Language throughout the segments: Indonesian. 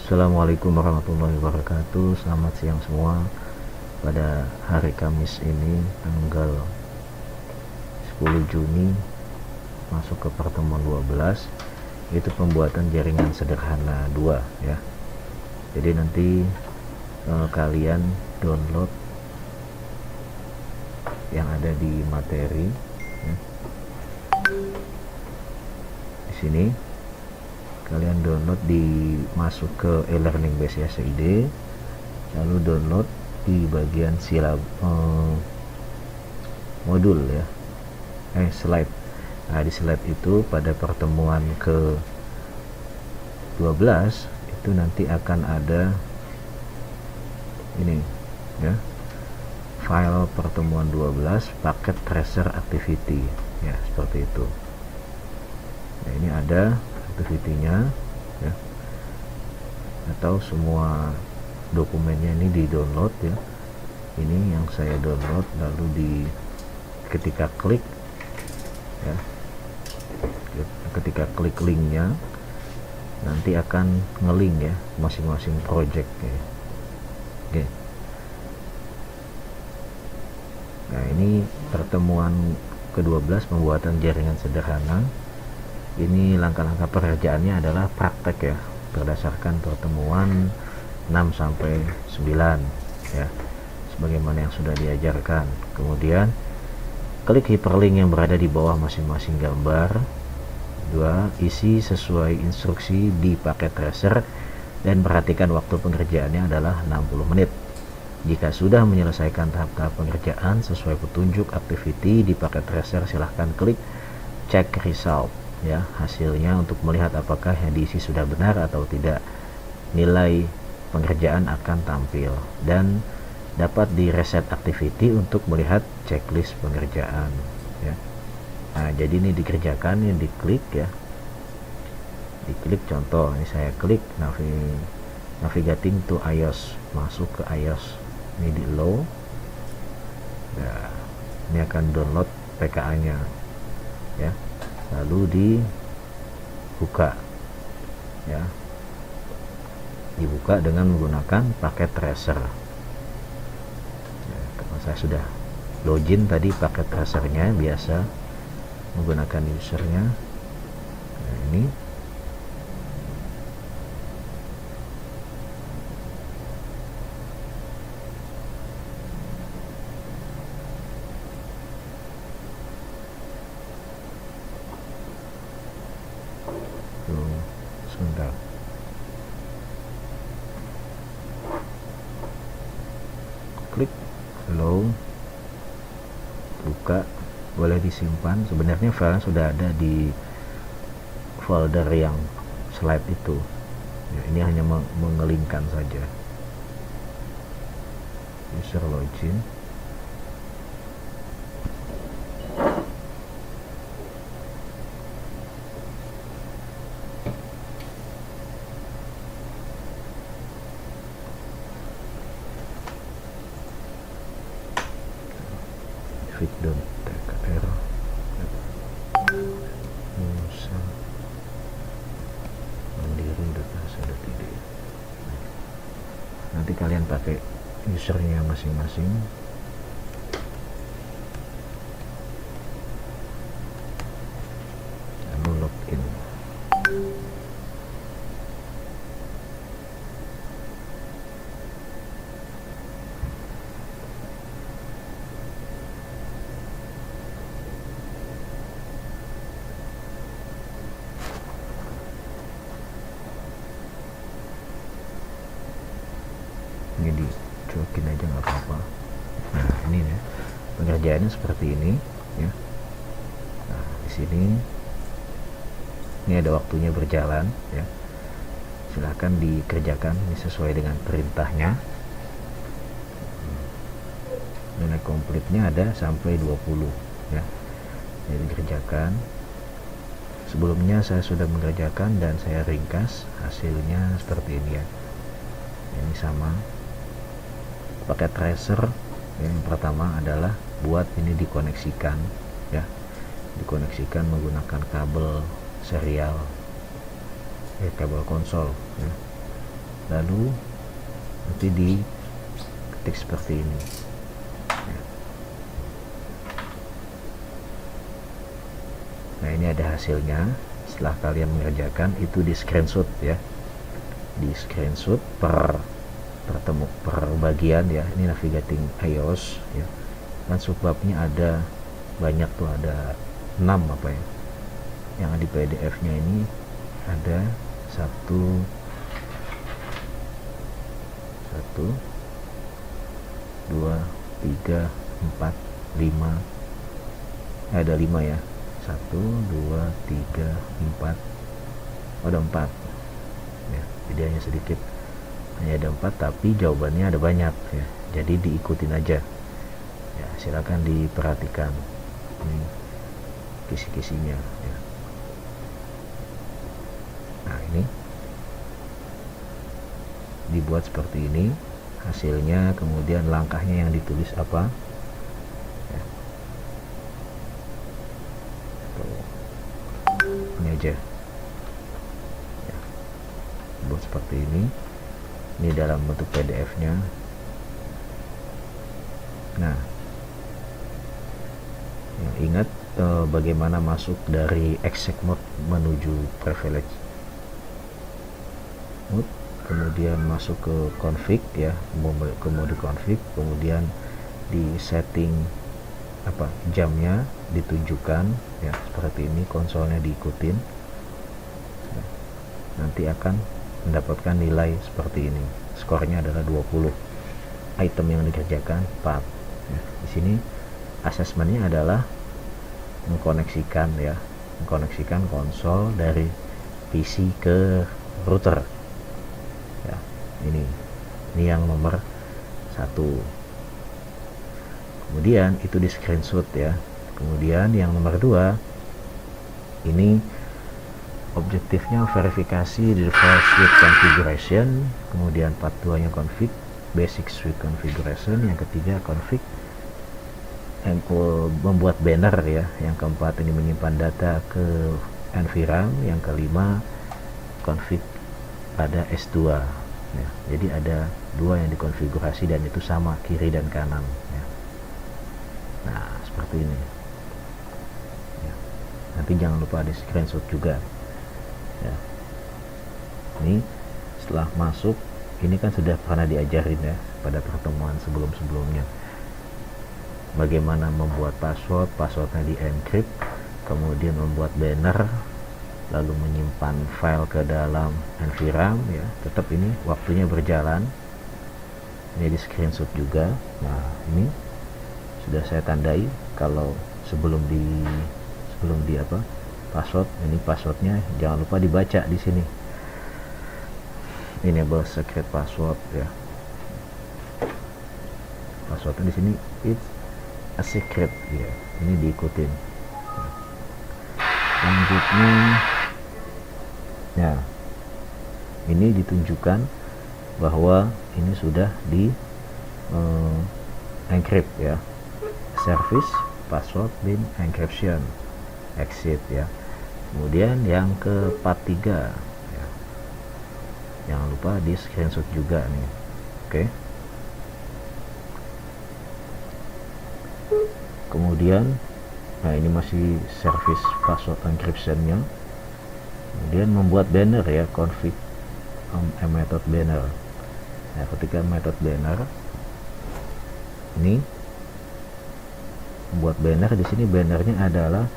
Assalamualaikum warahmatullahi wabarakatuh. Selamat siang semua. Pada hari Kamis ini tanggal 10 Juni masuk ke pertemuan 12, itu pembuatan jaringan sederhana 2 ya. Jadi nanti kalian download yang ada di materi ya. Di sini kalian download, masuk ke e-learning base SID, lalu download di bagian modul ya, slide. Nah, di slide itu pada pertemuan ke 12 itu nanti akan ada ini ya, file pertemuan 12 paket tracer activity ya, seperti itu. Nah, ini ada activity-nya ya, atau semua dokumennya ini di download ya. Ini yang saya download, lalu ketika klik ya, ketika klik linknya nanti akan ngelink ya masing-masing project ya. Oke. Nah, ini pertemuan ke-12 pembuatan jaringan sederhana. Ini langkah-langkah pengerjaannya adalah praktek ya, berdasarkan pertemuan 6 sampai 9 ya, sebagaimana yang sudah diajarkan. Kemudian klik hyperlink yang berada di bawah masing-masing gambar. 2. Isi sesuai instruksi di paket tracer dan perhatikan waktu pengerjaannya adalah 60 menit. Jika sudah menyelesaikan tahap-tahap pengerjaan sesuai petunjuk activity di paket tracer, silahkan klik check result ya, hasilnya untuk melihat apakah yang diisi sudah benar atau tidak. Nilai pengerjaan akan tampil dan dapat di reset activity untuk melihat checklist pengerjaan ya. Nah, jadi ini dikerjakan, ini diklik ya, diklik. Contoh ini saya klik navigating to iOS, masuk ke iOS, ini di low ya, ini akan download PKA nya ya, lalu dibuka ya, dibuka dengan menggunakan paket tracer ya. Karena saya sudah login tadi paket tracernya, biasa menggunakan usernya. Nah, ini sebentar, klik low, buka, boleh disimpan. Sebenarnya filenya sudah ada di folder yang slide itu ya, ini hanya mengelingkan saja. User login, fit.tkr user mandiri.asa.id. Nanti kalian pakai usernya masing-masing. Lalu login. Ini dicuekin aja nggak apa-apa. Nah, ini ya pengerjaannya seperti ini ya. Nah, di sini ini ada waktunya berjalan ya, silahkan dikerjakan ini sesuai dengan perintahnya. Nilai komplitnya ada sampai 20 ya, jadi dikerjakan. Sebelumnya saya sudah mengerjakan dan saya ringkas hasilnya seperti ini ya. Ini sama paket tracer. Yang pertama adalah buat ini dikoneksikan ya, dikoneksikan menggunakan kabel serial kabel konsol ya. lalu nanti diketik seperti ini ya. Nah, ini ada hasilnya. Setelah kalian mengerjakan itu di screenshot ya, di screenshot per bagian ya. Ini navigating iOS ya, kan subbabnya ada banyak tuh, ada 6 apa ya, yang di PDF nya ini ada 1 2 3 4 5, ada 5 ya, 1 2 3 4, ada 4 ya, jadi hanya sedikit, hanya ada 4 tapi jawabannya ada banyak ya, jadi diikutin aja ya, silakan diperhatikan ini kisi-kisinya ya. Nah, ini dibuat seperti ini hasilnya, kemudian langkahnya yang ditulis apa ya. Ini aja ya, buat seperti ini dalam bentuk PDF nya. Nah, yang ingat bagaimana masuk dari exec mode menuju privilege mode, kemudian masuk ke config ya, ke mode config, kemudian di setting apa jamnya ditunjukkan ya, seperti ini, konsolnya diikutin ya, nanti akan mendapatkan nilai seperti ini, skornya adalah 20, item yang dikerjakan 4 ya. Di sini asesmennya adalah mengkoneksikan ya, mengkoneksikan konsol dari PC ke router ya. Ini yang nomor 1, kemudian itu di screenshot ya. Kemudian yang nomor 2 ini objektifnya verifikasi di default suite configuration, kemudian part 2 nya config basic suite configuration, yang ketiga config membuat banner ya, yang keempat ini menyimpan data ke NVRAM, yang kelima config pada S2 ya. Jadi ada 2 yang dikonfigurasi dan itu sama kiri dan kanan ya. Nah, seperti ini ya. Nanti jangan lupa di screenshot juga ya. Ini setelah masuk, ini kan sudah pernah diajarin ya pada pertemuan sebelum-sebelumnya, bagaimana membuat passwordnya di encrypt, kemudian membuat banner, lalu menyimpan file ke dalam NVRAM ya. Tetap ini waktunya berjalan, ini di screenshot juga. Nah, ini sudah saya tandai kalau sebelum di apa password, ini passwordnya jangan lupa dibaca di sini, enable secret password ya, passwordnya di sini it's a secret ya, ini diikutin. Lanjutnya ya, ini ditunjukkan bahwa ini sudah di encrypt ya, service password bin encryption exit ya. Kemudian yang ke part 3 ya, jangan lupa di screenshot juga nih. Oke. Kemudian nah, ini masih service password encryption-nya. Kemudian membuat banner ya, config method banner. Nah, ketika method banner ini membuat banner, di sini bannernya adalah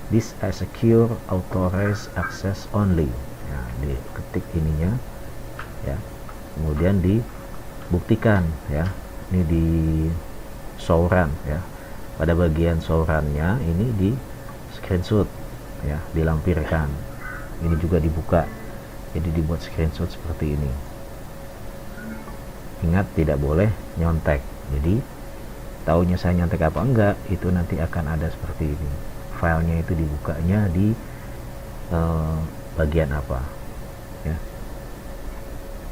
this is secure authorized access only. Nah, diketik ininya ya. Kemudian dibuktikan ya. Ini di show-run ya. Pada bagian show-run-nya ini di screenshot ya, dilampirkan. Ini juga dibuka. Jadi dibuat screenshot seperti ini. Ingat tidak boleh nyontek. Jadi taunya saya nyontek apa enggak, itu nanti akan ada seperti ini. Filenya itu dibukanya di bagian apa ya.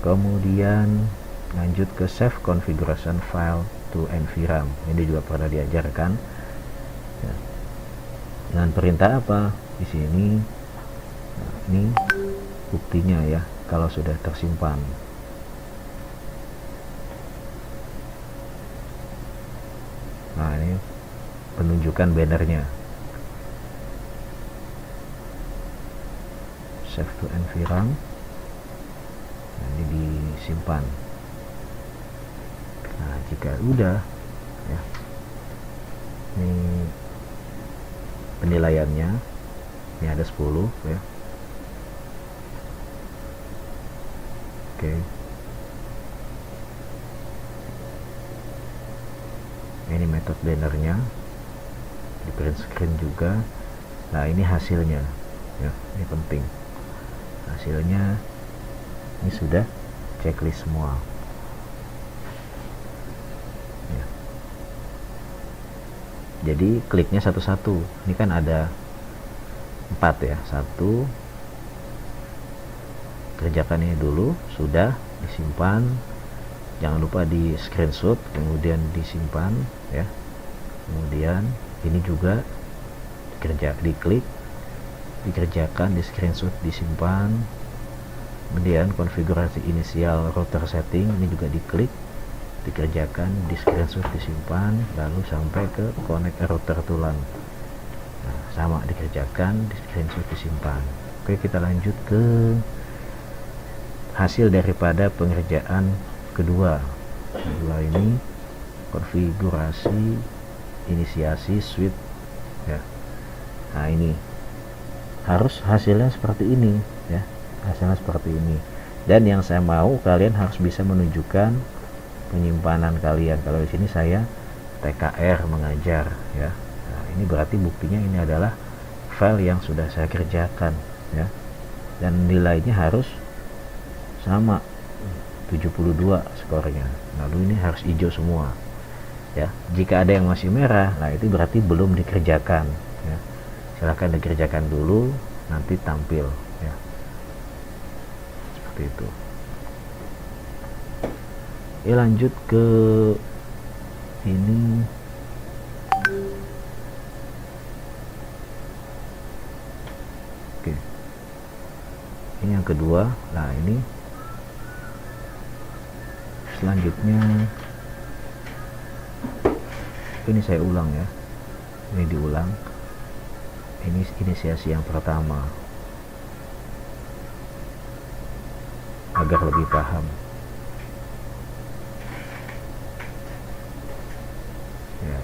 Kemudian lanjut ke save configuration file to NVRAM. Ini juga pernah diajarkan ya. Dengan perintah apa di sini? Nah, ini buktinya ya, kalau sudah tersimpan penunjukan bannernya. Save to environment. Nah, ini disimpan. Nah, jika udah ya, ini penilaiannya, ini ada 10 ya. Oke. Ini metode bannernya, di print screen juga. Nah, ini hasilnya ya, ini penting. Hasilnya ini sudah checklist semua ya. Jadi kliknya satu-satu. Ini kan ada 4 ya. 1, kerjakan ini dulu, sudah disimpan, jangan lupa di screenshot, kemudian disimpan ya. Kemudian ini juga diklik, dikerjakan, di screenshot, disimpan. Kemudian konfigurasi inisial router setting, ini juga diklik, dikerjakan, di screenshot, disimpan, lalu sampai ke connect router tulang. Nah, sama dikerjakan, di screenshot, disimpan. Oke, kita lanjut ke hasil daripada pengerjaan kedua. Ini konfigurasi inisiasi switch ya. Nah, ini harus hasilnya seperti ini ya, hasilnya seperti ini. Dan yang saya mau, kalian harus bisa menunjukkan penyimpanan kalian. Kalau di sini saya TKR mengajar ya. Nah, ini berarti buktinya ini adalah file yang sudah saya kerjakan ya, dan nilainya harus sama 72 skornya. Lalu ini harus hijau semua ya. Jika ada yang masih merah, nah itu berarti belum dikerjakan ya. Silahkan dikerjakan dulu, nanti tampil ya, seperti itu. Lanjut ke ini. Oke, ini yang kedua. Nah, ini selanjutnya ini saya ulang ya, ini diulang. Ini inisiasi yang pertama agar lebih paham ya.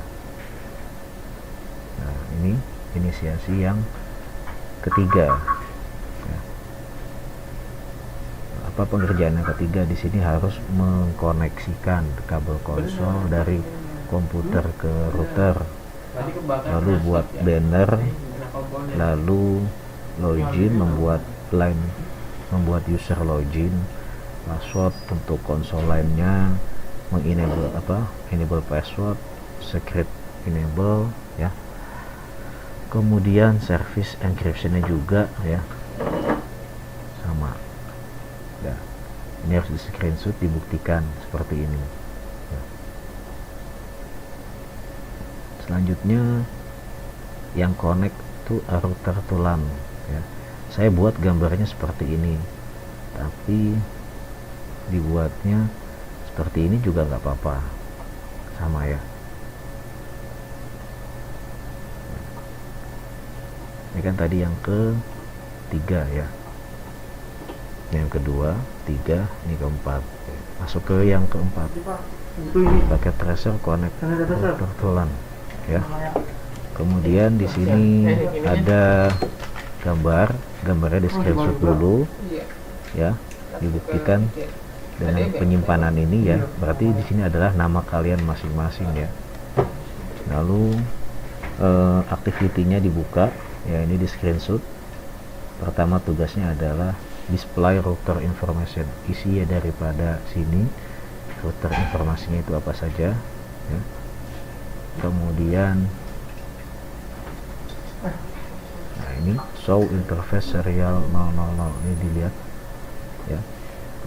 Nah, ini inisiasi yang ketiga ya. Apa pengerjaan yang ketiga? Di sini harus mengkoneksikan kabel konsol dari komputer ke router, lalu buat banner, lalu login, membuat user login, password untuk konsol lainnya, enable password, secret enable ya. Kemudian service encryptionnya juga ya, sama ya. Ini harus di screenshot, dibuktikan seperti ini ya. Selanjutnya yang connect to router tulang ya. Saya buat gambarnya seperti ini, tapi dibuatnya seperti ini juga nggak apa-apa, sama ya. Ini kan tadi yang ketiga ya, yang kedua, 3, ini keempat. Masuk ke yang keempat, pakai tracer connect router tulang ya. Kemudian di sini ada gambarnya di screenshot dulu ya, dibuktikan dengan penyimpanan ini ya. Berarti di sini adalah nama kalian masing-masing ya. Lalu activity-nya dibuka ya, ini di screenshot. Pertama tugasnya adalah display router information, isi ya daripada sini router informasinya itu apa saja ya. Kemudian nah, ini show interface serial 000, ini dilihat ya,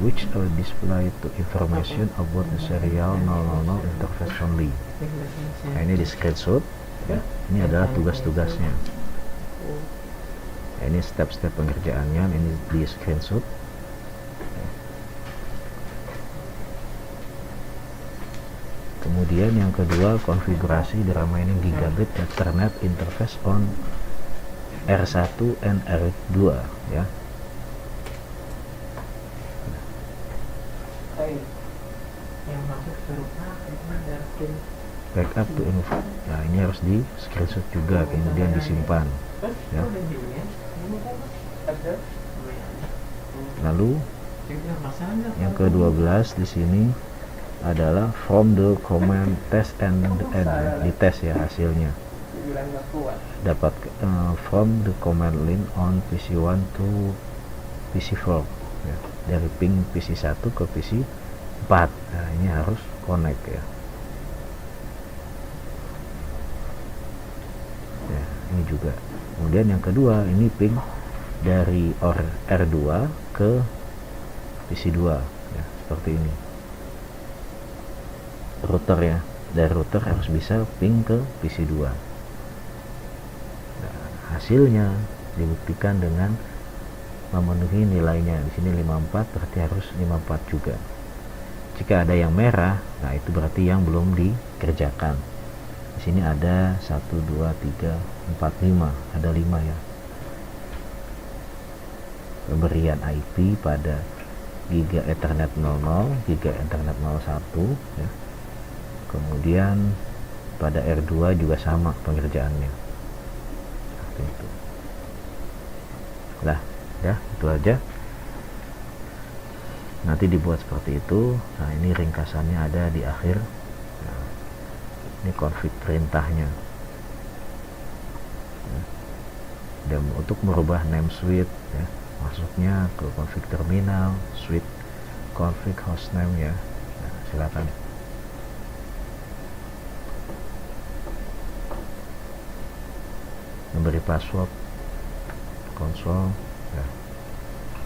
which display to information about the serial 000 interface only. Nah, ini di screenshot ya. Ini adalah tugas-tugasnya. Ini step-step pengerjaannya, ini di screenshot. Kemudian yang kedua, konfigurasi diremaining gigabit Ethernet interface on R1 and R2 ya. Backup to info. Nah, ini harus di screenshot juga, kemudian disimpan ya. Lalu yang ke-12 di sini adalah from the command test and ya, di tes ya hasilnya. Dapat from the command line on PC1 to PC4 ya. Dari ping PC1 ke PC4. Nah, ini harus connect ya. Ini juga. Kemudian yang kedua, ini ping dari R2 ke PC2 ya, seperti ini. Router ya, dari router harus bisa ping ke PC2. Nah, hasilnya dibuktikan dengan memenuhi nilainya. Di sini 54, berarti harus 54 juga. Jika ada yang merah, nah itu berarti yang belum dikerjakan. Di sini ada 1 2 3 4 5, ada 5 ya. Pemberian IP pada Giga Ethernet 00, Giga Ethernet 01 ya. Kemudian pada R2 juga sama pengerjaannya. Seperti itu. Lah, ya, itu aja. Nanti dibuat seperti itu. Nah, ini ringkasannya ada di akhir. Nah, ini config perintahnya. Dan untuk merubah name suite ya, masuknya ke config terminal, suite config hostname ya. Nah, silakan. Memberi password konsol ya.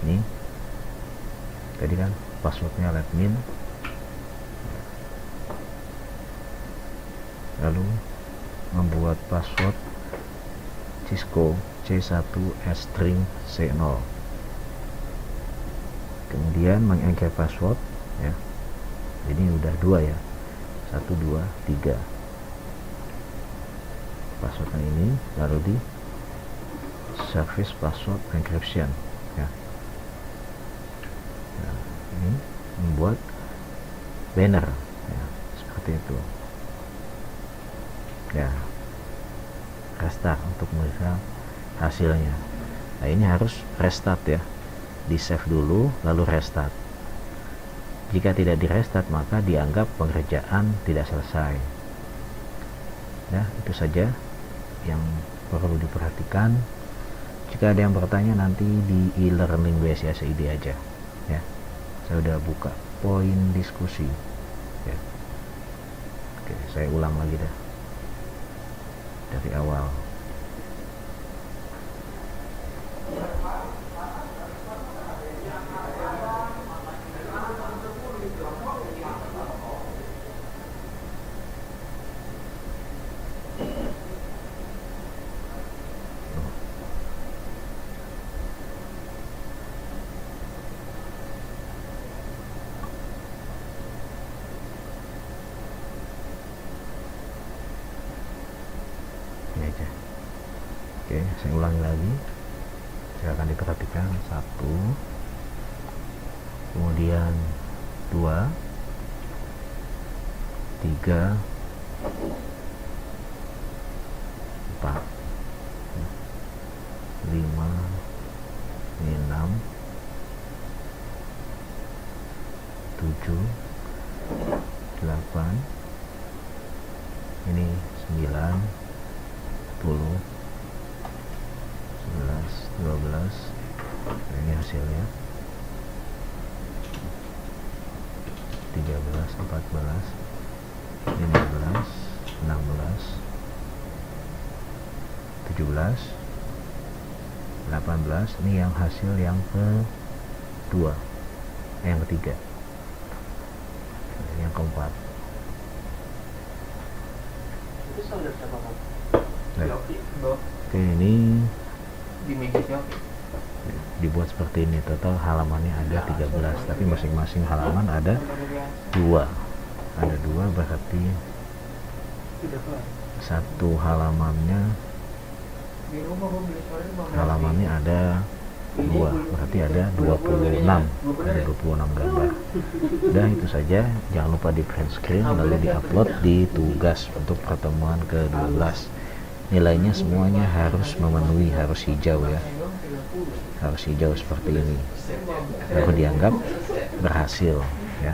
Ini tadi kan passwordnya admin. Lalu membuat password Cisco C1 string C0. Kemudian mengencrypt password ya. Ini udah 2 ya. 1 2 3. Passwordnya ini, lalu di service password encryption ya. Nah, ini membuat banner ya, seperti itu ya. Restart untuk melihat hasilnya. Nah, ini harus restart ya, di save dulu lalu restart. Jika tidak di restart maka dianggap pengerjaan tidak selesai ya. Itu saja yang perlu diperhatikan. Jika ada yang bertanya nanti di e-learning BSIS ID aja ya. Saya udah buka poin diskusi ya. Oke, saya ulang lagi dah dari awal. Oke, saya ulangi lagi. Silakan diperhatikan. 1, kemudian 2, 3, 4, 5, 6, 7, 8, ini 9, 10, 11, 12. Nah, ini hasilnya 13, 14, 15, 16, 17, 18. Ini yang hasil yang kedua, yang ketiga, yang keempat. Nah, oke, ini dibuat seperti ini. Total halamannya ada 13, tapi masing-masing halaman ada 2. ada 2, berarti satu halamannya ada 2, berarti ada 26 gambar. Dan itu saja, jangan lupa di print screen lalu diupload di tugas untuk pertemuan ke-12. Nilainya semuanya harus memenuhi, harus hijau ya, harus hijau seperti ini, baru dianggap berhasil ya.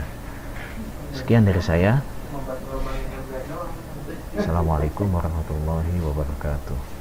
Sekian dari saya. Assalamualaikum warahmatullahi wabarakatuh.